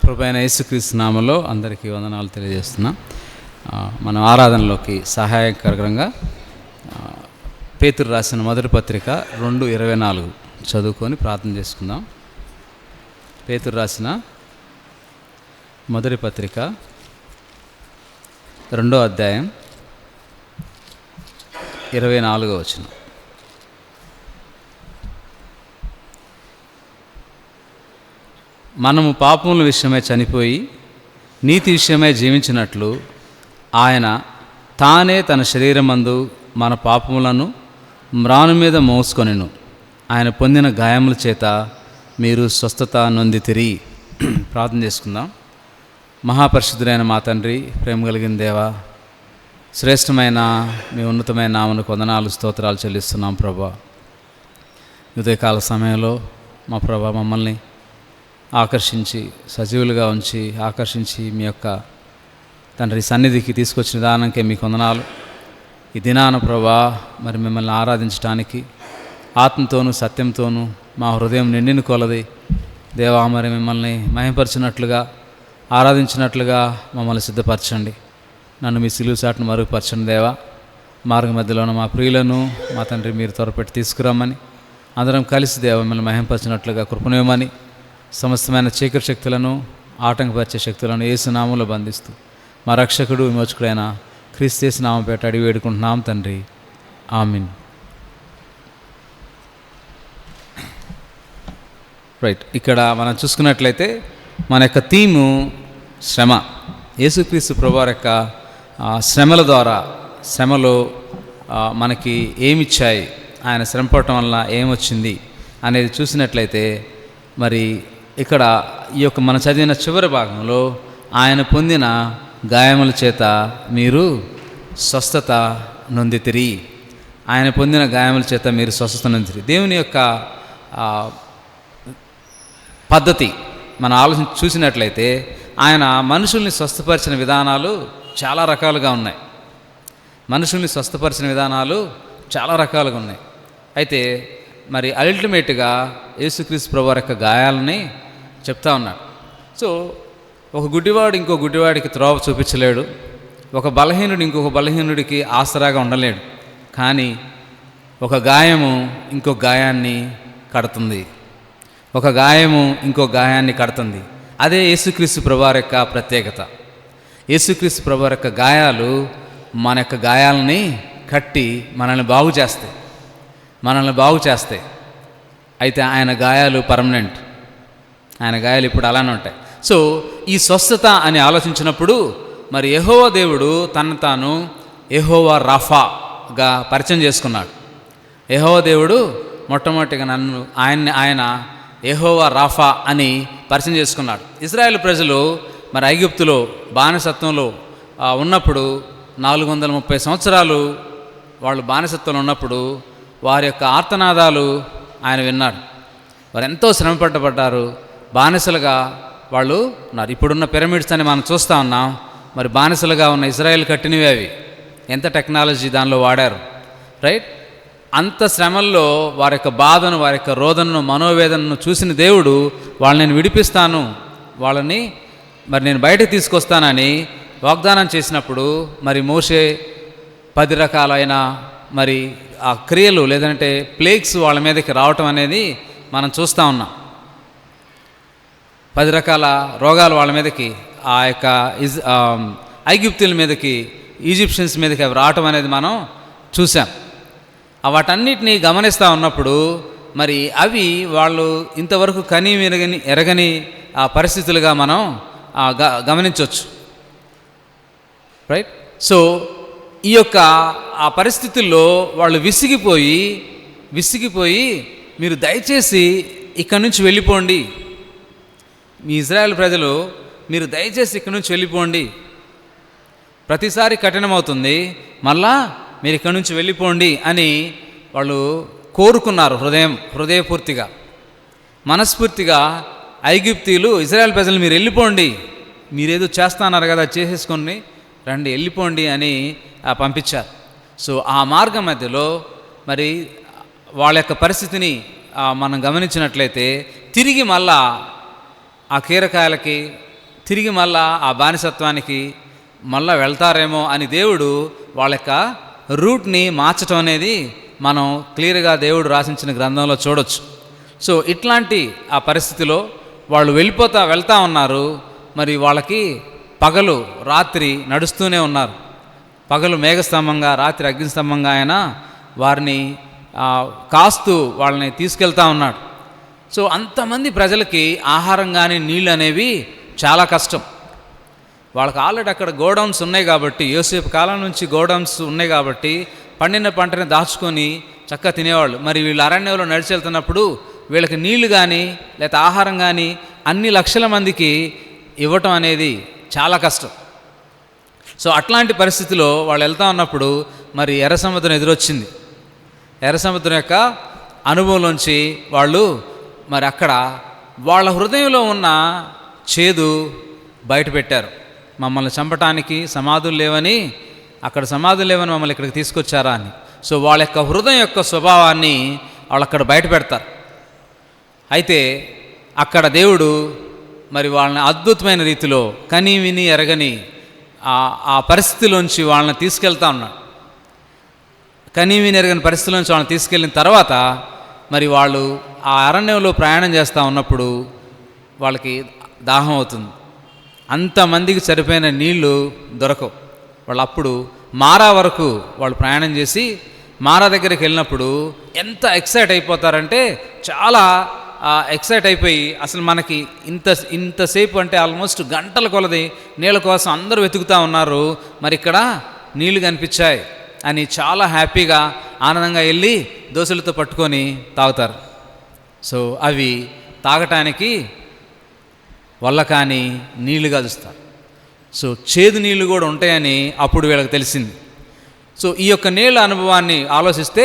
ప్రభువైన యేసుక్రీస్తు నామములో అందరికీ వందనాలు తెలియజేస్తున్నాం. మనం ఆరాధనలోకి సహాయకరంగా పేతురు రాసిన మొదటి పత్రిక 2:24 చదువుకొని ప్రార్థన చేసుకుందాం. పేతురు రాసిన మొదటి పత్రిక 2వ అధ్యాయం 24వ వచనం. మనము పాపముల విషయమై చనిపోయి నీతి విషయమై జీవించినట్లు ఆయన తానే తన శరీరమందు మన పాపములను మ్రాను మీద మోసుకొనెను. ఆయన పొందిన గాయముల చేత మీరు స్వస్థత నొందితిరి. ప్రార్థన చేసుకుందాం. మహాపరిశుద్ధుడైన మా తండ్రి, ప్రేమ కలిగిన దేవా, శ్రేష్టమైన మీ ఉన్నతమైన నామమునకు వందనాలు స్తోత్రాలు చెల్లిస్తున్నాం ప్రభా. ఉదయకాల సమయంలో మా ప్రభా మమ్మల్ని ఆకర్షించి సజీవులుగా ఉంచి ఆకర్షించి మీ యొక్క తండ్రి సన్నిధికి తీసుకొచ్చిన విధానంకే మీకు వందనాలు. ఈ దినాన ప్రభా మరి మిమ్మల్ని ఆరాధించడానికి ఆత్మతోనూ సత్యంతోనూ మా హృదయం నిండిన కొలది దేవా మరి మిమ్మల్ని మహిమపరిచినట్లుగా ఆరాధించినట్లుగా మమ్మల్ని సిద్ధపరచండి. నన్ను మీ సిలువ చాటును మరుగుపరచండి దేవా. మార్గ మధ్యలోన మా ప్రియులను మా తండ్రి మీరు త్వరపెట్టి తీసుకురమ్మని అందరం కలిసి దేవా మిమ్మల్ని మహిమపరిచినట్లుగా కృపణయమని సమస్తమైన చీకటి శక్తులను ఆటంకపరిచే శక్తులను యేసు నామములో బంధిస్తూ మా రక్షకుడు విమోచకుడైన క్రీస్తు యేసు నామం పేట అడిగి వేడుకుంటున్నాం తండ్రి, ఆమీన్. రైట్, ఇక్కడ మనం చూసుకున్నట్లయితే మన యొక్క థీము శ్రమ. యేసుక్రీస్తు ప్రభువారి యొక్క శ్రమల ద్వారా శ్రమలు మనకి ఏమిచ్చాయి, ఆయన శ్రమ పడటం వల్ల ఏమొచ్చింది అనేది చూసినట్లయితే మరి ఇక్కడ ఈ యొక్క మనం చదివిన చివరి భాగంలో ఆయన పొందిన గాయముల చేత మీరు స్వస్థత నొందితిరి. ఆయన పొందిన గాయముల చేత మీరు స్వస్థత నొందితిరి. దేవుని యొక్క పద్ధతి మనం చూసినట్లయితే ఆయన మనుషుల్ని స్వస్థపరిచిన విధానాలు చాలా రకాలుగా ఉన్నాయి. మనుషుల్ని స్వస్థపరిచిన విధానాలు చాలా రకాలుగా ఉన్నాయి. అయితే మరి అల్టిమేట్గా యేసుక్రీస్తు ప్రభువారి యొక్క గాయాలని చెప్తా ఉన్నాడు. సో ఒక గుడ్డివాడు ఇంకో గుడ్డివాడికి త్రోవ చూపించలేడు, ఒక బలహీనుడు ఇంకొక బలహీనుడికి ఆసరాగా ఉండలేడు. కానీ ఒక గాయము ఇంకో గాయాన్ని కడుతుంది, ఒక గాయము ఇంకో గాయాన్ని కడుతుంది. అదే యేసుక్రీస్తు ప్రభువారి యొక్క ప్రత్యేకత. యేసుక్రీస్తు ప్రభువారి యొక్క గాయాలు మన యొక్క గాయాలని కట్టి మనల్ని బాగు చేస్తాయి. అయితే ఆయన గాయాలు పర్మనెంట్, ఆయన గాయాలు ఇప్పుడు అలానే ఉంటాయి. సో ఈ స్వస్థత అని ఆలోచించినప్పుడు మరి యెహోవా దేవుడు తను తాను యెహోవా రాఫాగా పరిచయం చేసుకున్నాడు. యెహోవా దేవుడు మొట్టమొదటిగా ఆయన యెహోవా రాఫా అని పరిచయం చేసుకున్నాడు. ఇశ్రాయేలు ప్రజలు మరి ఐగుప్తులో బానిసత్వంలో ఉన్నప్పుడు 430 సంవత్సరాలు వాళ్ళు బానిసత్వంలో ఉన్నప్పుడు వారి యొక్క ఆర్తనాదాలు ఆయన విన్నాడు. వారు ఎంతో శ్రమపడ్డారు, బానిసలుగా వాళ్ళు ఉన్నారు. ఇప్పుడున్న పిరమిడ్స్ అని మనం చూస్తూ ఉన్నాం. మరి బానిసలుగా ఉన్న ఇజ్రాయెల్ కట్టినవి అవి. ఎంత టెక్నాలజీ దానిలో వాడారు, రైట్? అంత శ్రమల్లో వారి యొక్క బాధను, వారి యొక్క రోదనను, మనోవేదనను చూసిన దేవుడు వాళ్ళని నేను విడిపిస్తాను, వాళ్ళని మరి నేను బయటకు తీసుకొస్తానని వాగ్దానం చేసినప్పుడు మరి మోషే 10 రకాలైన మరి ఆ క్రియలు లేదంటే ప్లేగ్స్ వాళ్ళ మీదకి రావటం అనేది మనం చూస్తూ ఉన్నాం. 10 రకాల రోగాలు వాళ్ళ మీదకి, ఆ యొక్క ఐగుప్తుల మీదకి, ఈజిప్షియన్స్ మీదకి అవి రావటం అనేది మనం చూసాం. వాటన్నిటినీ గమనిస్తూ ఉన్నప్పుడు మరి అవి వాళ్ళు ఇంతవరకు కని ఎరగని ఆ పరిస్థితులుగా మనం గమనించవచ్చు, రైట్? సో ఈ యొక్క ఆ పరిస్థితుల్లో వాళ్ళు విసిగిపోయి మీరు దయచేసి ఇక్కడి నుంచి వెళ్ళిపోండి, మీ ఇజ్రాయెల్ ప్రజలు మీరు దయచేసి ఇక్కడి నుంచి వెళ్ళిపోండి, ప్రతిసారి కఠినమవుతుంది, మళ్ళా మీరు ఇక్కడి నుంచి వెళ్ళిపోండి అని వాళ్ళు కోరుకున్నారు. హృదయపూర్తిగా మనస్ఫూర్తిగా ఐగుప్తీయులు ఇజ్రాయెల్ ప్రజలు మీరు వెళ్ళిపోండి, మీరేదో చేస్తున్నారు కదా చేసేసుకొని రండి వెళ్ళిపోండి అని పంపించారు. సో ఆ మార్గం మధ్యలో మరి వాళ్ళ యొక్క పరిస్థితిని మనం గమనించినట్లయితే తిరిగి మళ్ళా ఆ కీరకాయలకి తిరిగి మళ్ళా ఆ బానిసత్వానికి మళ్ళా వెళ్తారేమో అని దేవుడు వాళ్ళ యొక్క రూట్ని మార్చడం అనేది మనం క్లియర్గా దేవుడు రాసించిన గ్రంథంలో చూడొచ్చు. సో ఇట్లాంటి ఆ పరిస్థితిలో వాళ్ళు వెళ్తా ఉన్నారు. మరి వాళ్ళకి పగలు రాత్రి నడుస్తూనే ఉన్నారు. పగలు మేఘస్తంభంగా, రాత్రి అగ్నిస్తంభంగా ఆయన వారిని కాస్తూ వాళ్ళని తీసుకెళ్తా ఉన్నాడు. సో అంతమంది ప్రజలకి ఆహారం కానీ నీళ్ళు అనేవి చాలా కష్టం. వాళ్ళకి ఆల్రెడీ అక్కడ గోడౌన్స్ ఉన్నాయి కాబట్టి, యోసేపు కాలం నుంచి గోడౌన్స్ ఉన్నాయి కాబట్టి పండిన పంటని దాచుకొని చక్కగా తినేవాళ్ళు. మరి వీళ్ళు అరణ్యంలో నడిచి వెళ్తున్నప్పుడు వీళ్ళకి నీళ్లు కానీ లేకపోతే ఆహారం కానీ అన్ని లక్షల మందికి ఇవ్వటం అనేది చాలా కష్టం. సో అట్లాంటి పరిస్థితిలో వాళ్ళు వెళ్తూ ఉన్నప్పుడు మరి ఎర్ర సముద్రం ఎదురొచ్చింది. ఎర్ర సముద్రం యొక్క అనుభవంలోంచి వాళ్ళు మరి అక్కడ వాళ్ళ హృదయంలో ఉన్న చేదు బయట పెట్టారు. మమ్మల్ని చంపటానికి సమాధులు లేవని, అక్కడ సమాధులు లేవని మమ్మల్ని ఇక్కడికి తీసుకొచ్చారా అని. సో వాళ్ళ యొక్క హృదయం యొక్క స్వభావాన్ని వాళ్ళు అక్కడ బయట పెడతారు. అయితే అక్కడ దేవుడు మరి వాళ్ళని అద్భుతమైన రీతిలో కని విని ఎరగని ఆ పరిస్థితిలోంచి వాళ్ళని తీసుకెళ్తా ఉన్నాడు. కని విని ఎరగని పరిస్థితిలోంచి వాళ్ళని తీసుకెళ్ళిన తర్వాత మరి వాళ్ళు ఆ అరణ్యంలో ప్రయాణం చేస్తూ ఉన్నప్పుడు వాళ్ళకి దాహం అవుతుంది. అంతమందికి సరిపోయిన నీళ్లు దొరకవు. వాళ్ళు అప్పుడు మారా వరకు వాళ్ళు ప్రయాణం చేసి మారా దగ్గరికి వెళ్ళినప్పుడు ఎంత ఎక్సైట్ అయిపోతారంటే చాలా ఎక్సైట్ అయిపోయి అసలు మనకి ఇంతసేపు అంటే ఆల్మోస్ట్ గంటల కొలది నీళ్ళ కోసం అందరూ వెతుకుతూ ఉన్నారు, మరి ఇక్కడ నీళ్లు కనిపించాయి అని చాలా హ్యాపీగా ఆనందంగా వెళ్ళి దోశలతో పట్టుకొని తాగుతారు. సో అవి తాగటానికి వల్ల కానీ నీళ్లు కలుస్తారు. సో చేదు నీళ్లు కూడా ఉంటాయని అప్పుడు వీళ్ళకి తెలిసింది. సో ఈ యొక్క నీళ్ళ అనుభవాన్ని ఆలోచిస్తే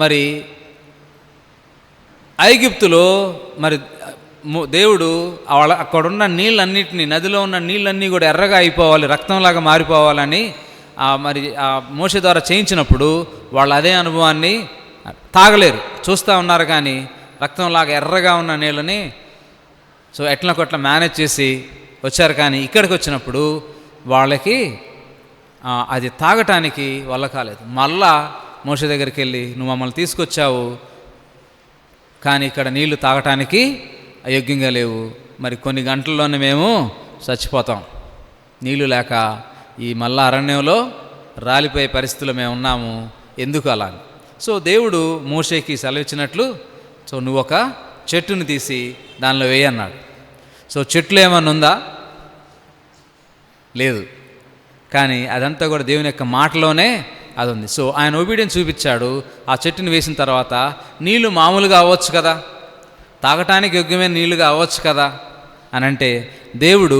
మరి ఐగుప్తులో మరి దేవుడు అక్కడున్న నీళ్ళన్నిటినీ, నదిలో ఉన్న నీళ్ళన్నీ కూడా ఎర్రగా అయిపోవాలి, రక్తంలాగా మారిపోవాలని మరి మోషే ద్వారా చేయించినప్పుడు వాళ్ళు అదే అనుభవాన్ని తాగలేరు. చూస్తూ ఉన్నారు కానీ రక్తంలాగా ఎర్రగా ఉన్న నీళ్ళని సో ఎట్లా మేనేజ్ చేసి వచ్చారు. కానీ ఇక్కడికి వచ్చినప్పుడు వాళ్ళకి అది తాగటానికి వల్ల కాలేదు. మళ్ళా మోషే దగ్గరికి వెళ్ళి నువ్వు మమ్మల్ని తీసుకొచ్చావు కానీ ఇక్కడ నీళ్లు తాగటానికి అయోగ్యంగా లేవు, మరి కొన్ని గంటల్లోనే మేము చచ్చిపోతాం, నీళ్లు లేక ఈ మళ్ళా అరణ్యంలో రాలిపోయే పరిస్థితుల్లో మేము ఉన్నాము, ఎందుకు అలా. సో దేవుడు మోషేకి సెలవిచ్చినట్లు సో నువ్వు ఒక చెట్టుని తీసి దానిలో వేయి అన్నాడు. సో చెట్లు ఏమన్నా ఉందా? లేదు. కానీ అదంతా కూడా దేవుని యొక్క మాటలోనే అది ఉంది. సో ఆయన ఒబీడియన్స్ చూపించాడు. ఆ చెట్టుని వేసిన తర్వాత నీళ్లు మామూలుగా అవ్వచ్చు కదా, తాగటానికి యోగ్యమైన నీళ్లుగా అవ్వచ్చు కదా అని అంటే దేవుడు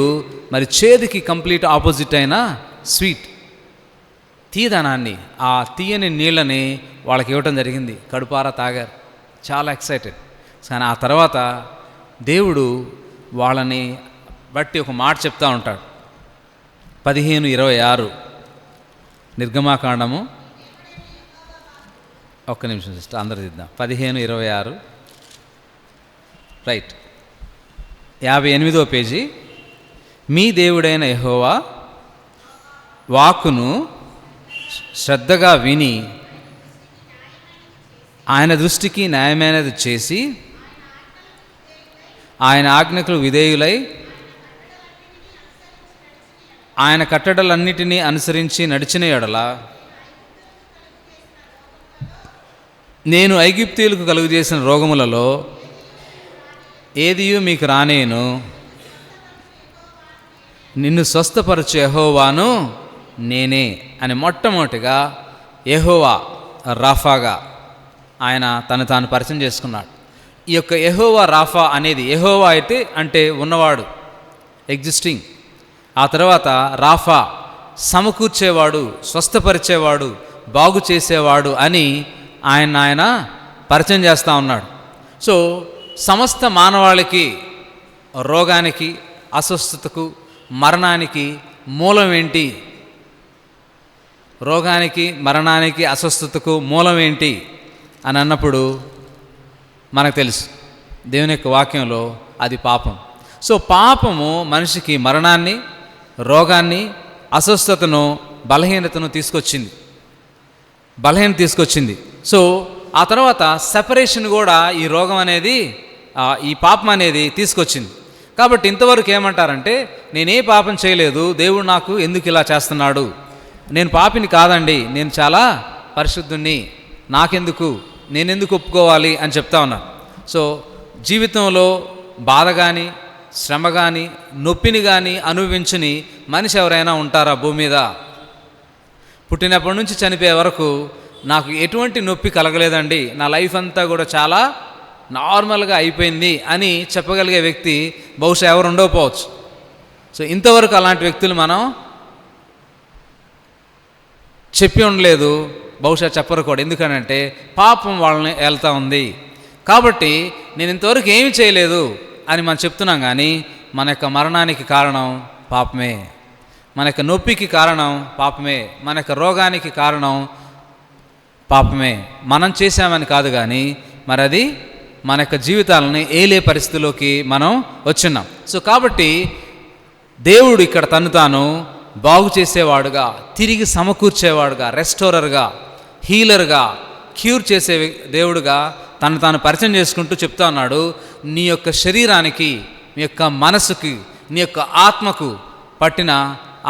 మరి చేదుకి కంప్లీట్ ఆపోజిట్ అయిన స్వీట్ తీయదనాన్ని, ఆ తీయని నీళ్ళని వాళ్ళకి ఇవ్వటం జరిగింది. కడుపారా తాగారు, చాలా ఎక్సైటెడ్. కానీ ఆ తర్వాత దేవుడు వాళ్ళని బట్టి ఒక మాట చెప్తూ ఉంటాడు. 15:26 నిర్గమాకాండము. ఒక్క నిమిషం సిస్టర్, అందరు దిద్దాం. 15:26 రైట్, 58వ పేజీ. మీ దేవుడైన యెహోవా వాక్కును శ్రద్ధగా విని ఆయన దృష్టికి న్యాయమైనది చేసి ఆయన ఆజ్ఞకు విధేయులై ఆయన కట్టడలన్నిటినీ అనుసరించి నడిచిన యెడల నేను ఐగుప్తీయులకు కలుగజేసిన రోగములలో ఏదియూ మీకు రానేను, నిన్ను స్వస్థపరచు యెహోవాను నేనే అని మొట్టమొదటిగా యెహోవా రాఫాగా ఆయన తను తాను పరిచయం చేసుకున్నాడు. ఈ యొక్క యెహోవా రాఫా అనేది యెహోవా అయితే అంటే ఉన్నవాడు, ఎగ్జిస్టింగ్. ఆ తర్వాత రాఫా సమకూర్చేవాడు, స్వస్థపరిచేవాడు, బాగు చేసేవాడు అని ఆయన పరిచయం చేస్తూ ఉన్నాడు. సో సమస్త మానవాళికి రోగానికి, అస్వస్థతకు, మరణానికి మూలం ఏంటి? రోగానికి, మరణానికి, అస్వస్థతకు మూలం ఏంటి అని అన్నప్పుడు మనకు తెలుసు దేవుని యొక్క వాక్యంలో అది పాపం. సో పాపము మనిషికి మరణాన్ని, రోగాన్ని, అస్వస్థతను, బలహీనతను తీసుకొచ్చింది. సో ఆ తర్వాత సెపరేషన్ కూడా ఈ రోగం అనేది, ఈ పాపం అనేది తీసుకొచ్చింది. కాబట్టి ఇంతవరకు ఏమంటారంటే, నేనే పాపం చేయలేదు, దేవుడు నాకు ఎందుకు ఇలా చేస్తున్నాడు, నేను పాపిని కాదండి, నేను చాలా పరిశుద్ధుణ్ణి, నాకెందుకు, నేనెందుకు ఒప్పుకోవాలి అని చెప్తా ఉన్నాను. సో జీవితంలో బాధ కానీ, శ్రమ కానీ, నొప్పిని కానీ అనుభవించని మనిషి ఎవరైనా ఉంటారా భూమి మీద? పుట్టినప్పటి నుంచి చనిపోయే వరకు నాకు ఎటువంటి నొప్పి కలగలేదండి, నా లైఫ్ అంతా కూడా చాలా నార్మల్గా అయిపోయింది అని చెప్పగలిగే వ్యక్తి బహుశా ఎవరు ఉండకపోవచ్చు. సో ఇంతవరకు అలాంటి వ్యక్తులు మనం చెప్పి ఉండలేదు, బహుశా చెప్పరు కూడా. ఎందుకనంటే పాపం వాళ్ళని వెళ్తూ ఉంది. కాబట్టి నేను ఇంతవరకు ఏమి చేయలేదు అని మనం చెప్తున్నాం, కానీ మన యొక్క మరణానికి కారణం పాపమే, మన యొక్క నొప్పికి కారణం పాపమే, మన యొక్క రోగానికి కారణం పాపమే. మనం చేశామని కాదు, కానీ మరి అది మన యొక్క జీవితాలని ఏలే పరిస్థితిలోకి మనం వచ్చున్నాం. సో కాబట్టి దేవుడు ఇక్కడ తను తాను బాగు చేసేవాడుగా, తిరిగి సమకూర్చేవాడుగా, రెస్టోరర్గా, హీలర్గా, క్యూర్ చేసే దేవుడుగా తను తాను పరిచయం చేసుకుంటూ చెప్తా ఉన్నాడు, నీ యొక్క శరీరానికి, నీ యొక్క మనసుకి, నీ యొక్క ఆత్మకు పట్టిన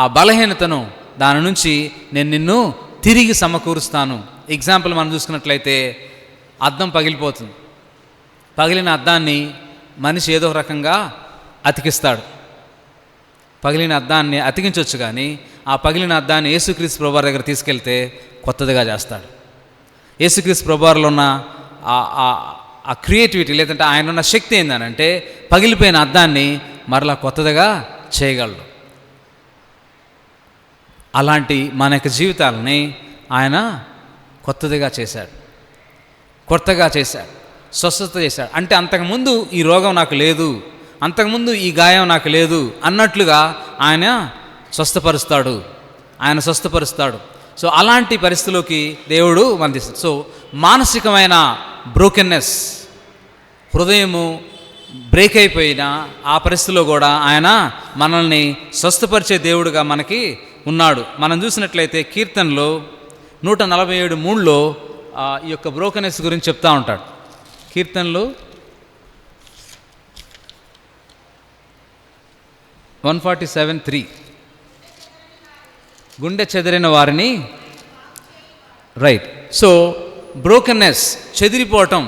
ఆ బలహీనతను, దాని నుంచి నేను నిన్ను తిరిగి సమకూరుస్తాను. ఎగ్జాంపుల్ మనం చూసుకున్నట్లయితే, అద్దం పగిలిపోతుంది. పగిలిన అద్దాన్ని మనిషి ఏదో రకంగా అతికిస్తాడు. పగిలిన అద్దాన్ని అతికించవచ్చు, కానీ ఆ పగిలిన అద్దాన్ని యేసుక్రీస్తు ప్రభువారి దగ్గర తీసుకెళ్తే కొత్తదిగా చేస్తాడు. యేసుక్రీస్తు ప్రభువారిలో ఉన్న ఆ క్రియేటివిటీ, లేదంటే ఆయన ఉన్న శక్తి ఏందనంటే, పగిలిపోయిన అద్దాన్ని మరలా కొత్తదిగా చేయగలడు. అలాంటి మన యొక్క జీవితాలని ఆయన కొత్తగా చేశాడు, స్వస్థత చేశాడు. అంటే అంతకుముందు ఈ రోగం నాకు లేదు, అంతకుముందు ఈ గాయం నాకు లేదు అన్నట్లుగా ఆయన స్వస్థపరుస్తాడు. సో అలాంటి పరిస్థితిలోకి దేవుడు మనదిస్తాడు. సో మానసికమైన బ్రోకెన్నెస్, హృదయము బ్రేక్ అయిపోయిన ఆ పరిస్థితిలో కూడా ఆయన మనల్ని స్వస్థపరిచే దేవుడుగా మనకి ఉన్నాడు. మనం చూసినట్లయితే కీర్తనలో 147:3 ఈ యొక్క బ్రోకెన్నెస్ గురించి చెప్తా ఉంటాడు. కీర్తనలు 147:3 గుండె చెదిరిన వారిని, రైట్. సో బ్రోకెన్నెస్, చెదిరిపోవటం,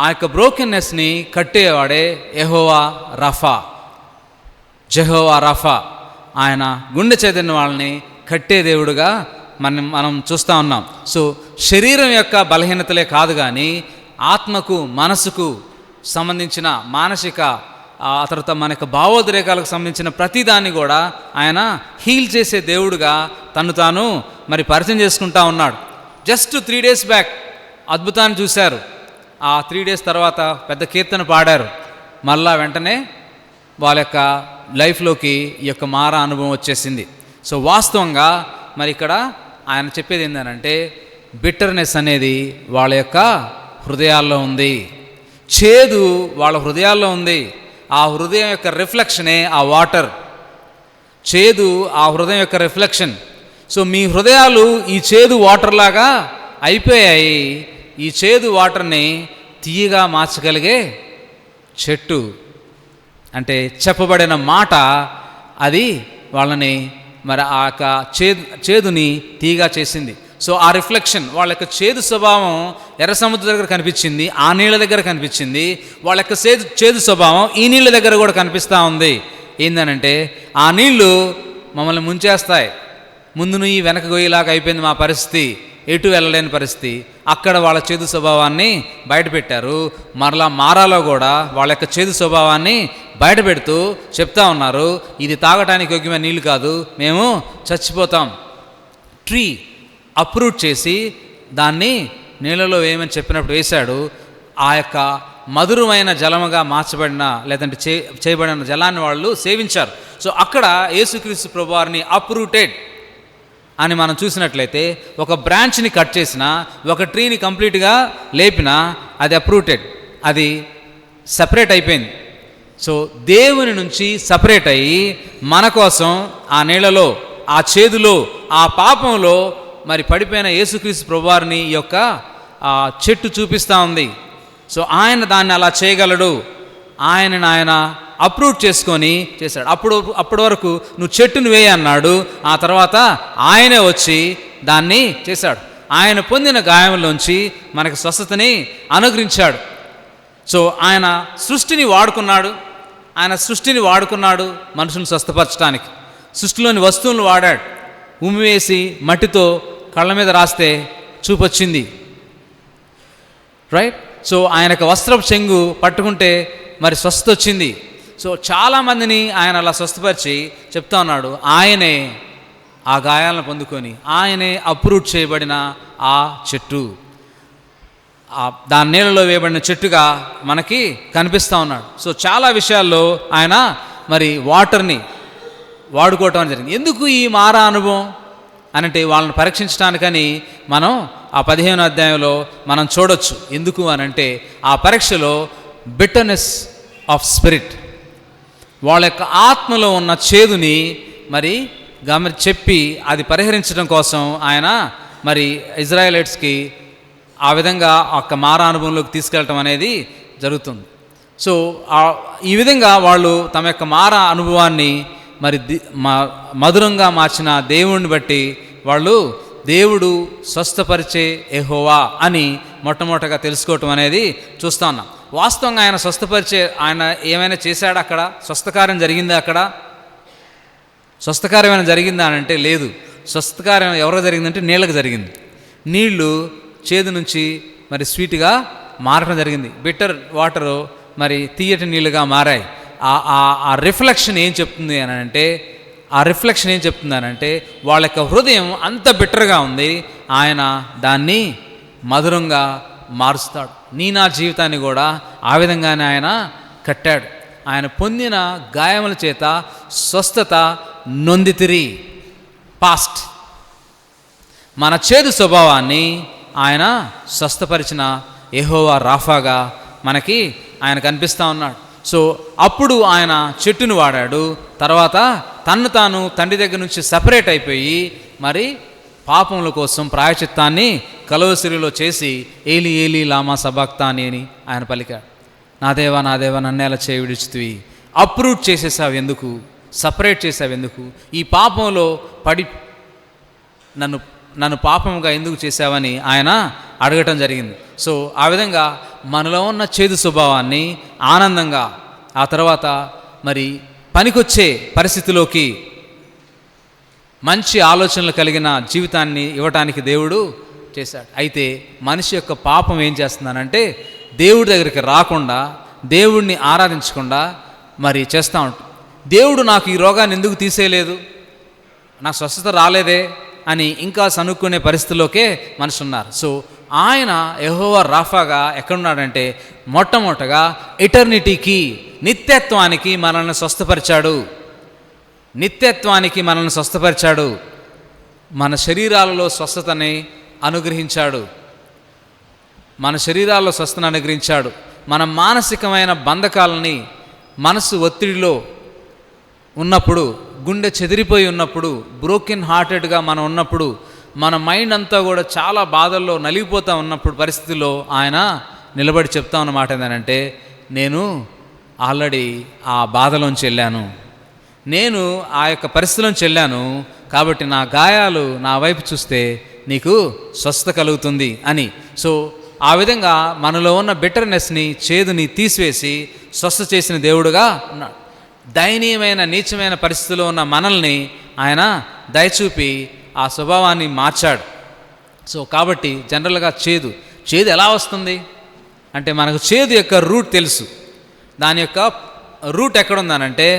ఆ యొక్క బ్రోకెన్నెస్ని కట్టేవాడే యెహోవా రఫా. ఆయన గుండె చెదిరిన వాళ్ళని కట్టే దేవుడుగా మనం చూస్తూ ఉన్నాం. సో శరీరం యొక్క బలహీనతలే కాదు, కానీ ఆత్మకు, మనసుకు సంబంధించిన మానసిక, ఆ తర్వాత మన యొక్క భావోద్రేకాలకు సంబంధించిన ప్రతిదాన్ని కూడా ఆయన హీల్ చేసే దేవుడుగా తను తాను మరి పరిచయం చేసుకుంటా ఉన్నాడు. జస్ట్ 3 days బ్యాక్ అద్భుతాన్ని చూశారు. ఆ 3 days తర్వాత పెద్ద కీర్తన పాడారు. మళ్ళా వెంటనే వాళ్ళ యొక్క లైఫ్లోకి ఈ యొక్క మారా అనుభవం వచ్చేసింది. సో వాస్తవంగా మరి ఇక్కడ ఆయన చెప్పేది ఏంటంటే, బిట్టర్నెస్ అనేది వాళ్ళ యొక్క హృదయాల్లో ఉంది, చేదు వాళ్ళ హృదయాల్లో ఉంది. ఆ హృదయం యొక్క రిఫ్లెక్షనే ఆ వాటర్. చేదు ఆ హృదయం యొక్క రిఫ్లెక్షన్. సో మీ హృదయాలు ఈ చేదు వాటర్ లాగా అయిపోయాయి. ఈ చేదు వాటర్ని తీయగా మార్చగలిగే చెట్టు అంటే చెప్పబడిన మాట, అది వాళ్ళని మరి ఆ యొక్క చేదుని తీయగా చేసింది. సో ఆ రిఫ్లెక్షన్, వాళ్ళ యొక్క చేదు స్వభావం ఎర్ర సముద్రం దగ్గర కనిపించింది, ఆ నీళ్ళ దగ్గర కనిపించింది. వాళ్ళ యొక్క చేదు స్వభావం ఈ నీళ్ళ దగ్గర కూడా కనిపిస్తూ ఉంది. ఏందనంటే, ఆ నీళ్లు మమ్మల్ని ముంచేస్తాయి, ముందు నువ్వు వెనక గొయ్యిలాగా అయిపోయింది మా పరిస్థితి, ఎటు వెళ్ళలేని పరిస్థితి. అక్కడ వాళ్ళ చేదు స్వభావాన్ని బయటపెట్టారు. మరలా మారాలో కూడా వాళ్ళ యొక్క చేదు స్వభావాన్ని బయటపెడుతూ చెప్తా ఉన్నారు, ఇది తాగటానికి యోగ్యమైన నీళ్ళు కాదు, మేము చచ్చిపోతాం. ట్రీ అప్రూట్ చేసి దాన్ని నీళ్ళలో వేయమని చెప్పినప్పుడు వేశాడు. ఆ యొక్క మధురమైన జలముగా మార్చబడిన, లేదంటే చేయబడిన జలాన్ని వాళ్ళు సేవించారు. సో అక్కడ యేసుక్రీస్తు ప్రభువారిని అప్రూటెడ్ అని మనం చూసినట్లయితే, ఒక బ్రాంచ్ని కట్ చేసినా, ఒక ట్రీని కంప్లీట్గా లేపినా అది అప్రూటెడ్, అది సెపరేట్ అయిపోయింది. సో దేవుని నుంచి సపరేట్ అయ్యి మన కోసం ఆ నీళ్ళలో, ఆ చేదులో, ఆ పాపంలో మరి పడిపోయిన యేసుక్రీస్తు ప్రభువారిని ఈ యొక్క చెట్టు చూపిస్తూ ఉంది. సో ఆయన దాన్ని అలా చేయగలడు. ఆయన అప్రూవ్ చేసుకొని చేశాడు. అప్పటి వరకు నువ్వు చెట్టును వేయి అన్నాడు. ఆ తర్వాత ఆయనే వచ్చి దాన్ని చేశాడు. ఆయన పొందిన గాయంలోంచి మనకు స్వస్థతని అనుగ్రహించాడు. సో ఆయన సృష్టిని వాడుకున్నాడు మనుషులను స్వస్థపరచడానికి. సృష్టిలోని వస్తువులను వాడాడు. ఉమ్మివేసి మట్టితో కళ్ళ మీద రాస్తే చూపొచ్చింది, రైట్. సో ఆయనకు వస్త్రపు చెంగు పట్టుకుంటే మరి స్వస్థత వచ్చింది. సో చాలామందిని ఆయన అలా స్వస్థపరిచి చెప్తా ఉన్నాడు. ఆయనే ఆ గాయాలను పొందుకొని ఆయనే అప్రూవ్ చేయబడిన ఆ చెట్టు, దాని నీళ్ళలో వేయబడిన చెట్టుగా మనకి కనిపిస్తూ ఉన్నాడు. సో చాలా విషయాల్లో ఆయన మరి వాటర్ని వాడుకోవటం జరిగింది. ఎందుకు ఈ మారా అనుభవం అనంటే వాళ్ళని పరీక్షించడానికని మనం ఆ 15వ అధ్యాయంలో మనం చూడొచ్చు. ఎందుకు అనంటే ఆ పరీక్షలో బిట్టర్నెస్ ఆఫ్ స్పిరిట్, వాళ్ళ యొక్క ఆత్మలో ఉన్న చేదుని మరి చెప్పి అది పరిహరించడం కోసం ఆయన మరి ఇజ్రాయేలైట్స్కి ఆ విధంగా ఒక మారా అనుభవంలోకి తీసుకెళ్ళటం అనేది జరుగుతుంది. సో ఈ విధంగా వాళ్ళు తమ యొక్క మారా అనుభవాన్ని మరి మధురంగా మార్చిన దేవుణ్ణి బట్టి వాళ్ళు దేవుడు స్వస్థపరిచే యెహోవా అని మొట్టమొదటగా తెలుసుకోవటం అనేది చూస్తూ ఉన్నాం. వాస్తవంగా ఆయన స్వస్థపరిచే, ఆయన ఏమైనా చేశాడా? అక్కడ స్వస్థకార్యం జరిగిందా? అక్కడ స్వస్థకార్యం ఏమైనా జరిగిందా అని అంటే లేదు. స్వస్థకార్యం ఎవరో జరిగిందంటే నీళ్ళకు జరిగింది. నీళ్లు చేదు నుంచి మరి స్వీట్గా మారడం జరిగింది. బిట్టర్ వాటరు మరి తీయటి నీళ్ళుగా మారాయి. ఆ రిఫ్లెక్షన్ ఏం చెప్తుంది అని అంటే వాళ్ళ యొక్క హృదయం అంత బిట్టర్గా ఉంది. ఆయన దాన్ని మధురంగా మారుస్తాడు. నా జీవితాన్ని కూడా ఆ విధంగానే ఆయన కట్టాడు. ఆయన పొందిన గాయముల చేత స్వస్థత నొందితిరి. పాస్ట్ మన చేదు స్వభావాన్ని ఆయన స్వస్థపరిచిన యెహోవా రాఫాగా మనకి ఆయన కనిపిస్తూ ఉన్నాడు. సో అప్పుడు ఆయన చెట్టును వాడాడు. తర్వాత తన్ను తాను తండ్రి దగ్గర నుంచి సపరేట్ అయిపోయి మరి పాపముల కోసం ప్రాయచిత్తాన్ని కలువసిరిలో చేసి ఏలి ఏలి లామా సబాక్తాని అని ఆయన పలికాడు. నా దేవా నన్ను ఎలా చేయి విడిచితివి? అప్రూవ్ చేసేసావు ఎందుకు? సపరేట్ చేసావు ఎందుకు? ఈ పాపంలో పడి నన్ను పాపముగా ఎందుకు చేశావని ఆయన అడగటం జరిగింది. సో ఆ విధంగా మనలో ఉన్న చేదు స్వభావాన్ని ఆనందంగా, ఆ తర్వాత మరి పనికొచ్చే పరిస్థితిలోకి మంచి ఆలోచనలు కలిగిన జీవితాన్ని ఇవ్వటానికి దేవుడు చేశాడు. అయితే మనిషి యొక్క పాపం ఏం చేస్తుందనంటే దేవుడి దగ్గరికి రాకుండా, దేవుడిని ఆరాధించకుండా మరి చేస్తూ ఉంటుంది. దేవుడు నాకు ఈ రోగాన్ని ఎందుకు తీసేయలేదు, నాకు స్వస్థత రాలేదే అని ఇంకా సనుక్కునే పరిస్థితిలోకే మనిషి ఉన్నారు. సో ఆయన యెహోవా రాఫాగా ఎక్కడున్నాడంటే మొట్టమొదటగా ఎటర్నిటీకి, నిత్యత్వానికి మనల్ని స్వస్థపరిచాడు. మన శరీరాలలో స్వస్థతని అనుగ్రహించాడు. మన మానసికమైన బంధకాలని, మనసు ఒత్తిడిలో ఉన్నప్పుడు, గుండె చెదిరిపోయి ఉన్నప్పుడు, బ్రోకెన్ హార్టెడ్గా మనం ఉన్నప్పుడు, మన మైండ్ అంతా కూడా చాలా బాధల్లో నలిగిపోతూ ఉన్నప్పుడు పరిస్థితుల్లో ఆయన నిలబడి చెప్తా ఉన్నమాట ఏంటంటే, నేను ఆల్రెడీ ఆ బాధలోంచి వెళ్ళాను, నేను ఆ యొక్క పరిస్థితిలోంచి వెళ్ళాను, కాబట్టి నా గాయాలు నా వైపు చూస్తే నీకు స్వస్థత కలుగుతుంది అని. సో ఆ విధంగా మనలో ఉన్న బిట్టర్నెస్ని, చేదుని తీసివేసి స్వస్థ చేసిన దేవుడుగా ఉన్నాడు. దయనీయమైన నీచమైన పరిస్థితిలో ఉన్న మనల్ని ఆయన దయచూపి ఆ స్వభావాన్ని మార్చాడు. సో కాబట్టి జనరల్గా చేదు ఎలా వస్తుంది అంటే మనకు చేదు యొక్క రూట్ తెలుసు. దాని యొక్క రూట్ ఎక్కడుందనంటే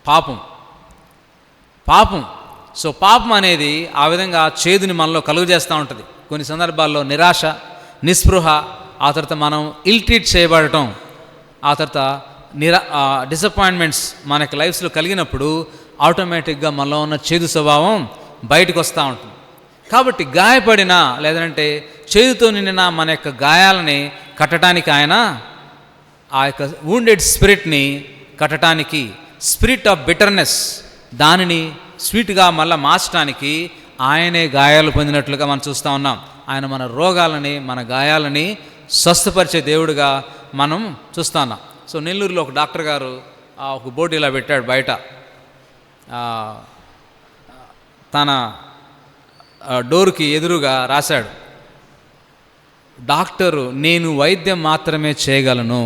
పాపం. సో పాపం అనేది ఆ విధంగా చేదుని మనలో కలుగజేస్తూ ఉంటుంది. కొన్ని సందర్భాల్లో నిరాశ, నిస్పృహ, ఆ తర్వాత మనం ఇల్ట్రీట్ చేయబడటం, ఆ తర్వాత డిసప్పాయింట్మెంట్స్ మనకి లైఫ్స్లో కలిగినప్పుడు ఆటోమేటిక్గా మనలో ఉన్న చేదు స్వభావం బయటకు వస్తూ ఉంటుంది. కాబట్టి గాయపడిన లేదంటే చేదుతో నిండిన మన యొక్క గాయాలని కట్టడానికి ఆయన ఆ యొక్క వూండెడ్ స్పిరిట్ని కట్టడానికి, స్పిరిట్ ఆఫ్ బిటర్నెస్ దానిని స్వీట్గా మళ్ళీ మార్చడానికి ఆయనే గాయాలు పొందినట్లుగా మనం చూస్తూ ఉన్నాం. ఆయన మన రోగాలని, మన గాయాలని స్వస్థపరిచే దేవుడిగా మనం చూస్తూ ఉన్నాం. సో నెల్లూరులో ఒక డాక్టర్ గారు ఒక బోర్డు ఇలా పెట్టాడు బయట, తన డోర్కి ఎదురుగా రాశాడు, డాక్టరు నేను వైద్యం మాత్రమే చేయగలను,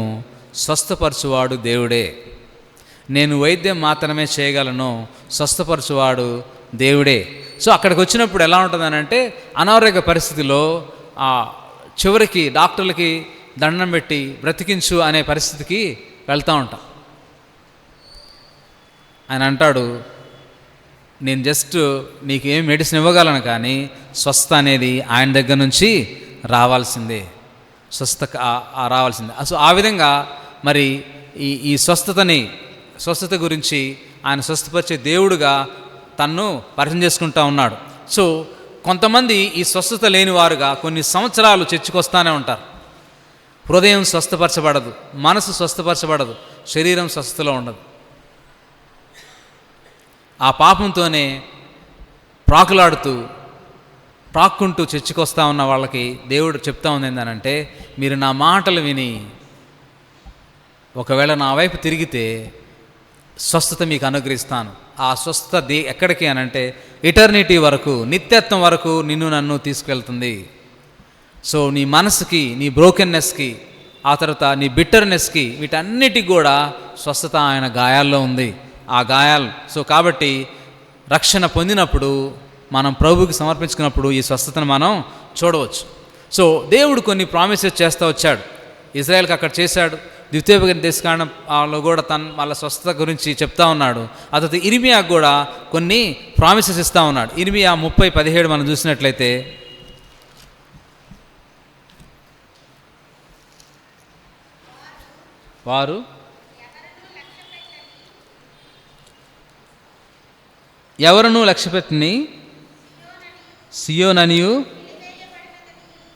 స్వస్థపరచువాడు దేవుడే. నేను వైద్యం మాత్రమే చేయగలను, స్వస్థపరచువాడు దేవుడే. సో అక్కడికి వచ్చినప్పుడు ఎలా ఉంటుందనంటే, అనారోగ్య పరిస్థితిలో చివరికి డాక్టర్లకి దండం పెట్టి బ్రతికించు అనే పరిస్థితికి వెళ్తూ ఉంటాం. ఆయన అంటాడు, నేను జస్ట్ నీకు ఏం మెడిసిన్ ఇవ్వగలను, కానీ స్వస్థ అనేది ఆయన దగ్గర నుంచి రావాల్సిందే, రావాల్సిందే. సో ఆ విధంగా మరి ఈ స్వస్థత గురించి ఆయన స్వస్థపరిచే దేవుడుగా తన్ను పరిచయం చేసుకుంటూ ఉన్నాడు. సో కొంతమంది ఈ స్వస్థత లేని వారుగా కొన్ని సంవత్సరాలు చర్చకొస్తానే ఉంటారు. హృదయం స్వస్థపరచబడదు, మనసు స్వస్థపరచబడదు, శరీరం స్వస్థతలో ఉండదు. ఆ పాపంతోనే ప్రాక్కుంటూ చర్చకొస్తా ఉన్న వాళ్ళకి దేవుడు చెప్తా ఉంది ఏంటంటే, మీరు నా మాటలు విని ఒకవేళ నా వైపు తిరిగితే స్వస్థత మీకు అనుగ్రహిస్తాను. ఆ స్వస్థత ఎక్కడికి అనంటే ఇటర్నిటీ వరకు, నిత్యత్వం వరకు నిన్ను నన్ను తీసుకెళ్తుంది. సో నీ మనసుకి, నీ బ్రోకెన్నెస్కి, ఆ తర్వాత నీ బిట్టర్నెస్కి, వీటన్నిటికి కూడా స్వస్థత ఆయన గాయాల్లో ఉంది. ఆ గాయాలు సో కాబట్టి రక్షణ పొందినప్పుడు, మనం ప్రభువుకి సమర్పించుకున్నప్పుడు ఈ స్వస్థతను మనం చూడవచ్చు. సో దేవుడు కొన్ని ప్రామిసెస్ చేస్తూ వచ్చాడు. ఇజ్రాయెల్కి అక్కడ చేశాడు, ద్వితీయోపదేశకాండంలో కూడా వాళ్ళ స్వస్థత గురించి చెప్తా ఉన్నాడు. ఆ తర్వాత ఇర్మియాకు కూడా కొన్ని ప్రామిసెస్ ఇస్తూ ఉన్నాడు. ఇర్మియా 30:17 మనం చూసినట్లయితే, వారు ఎవరనూ లక్ష్యపెట్టని సియోననియు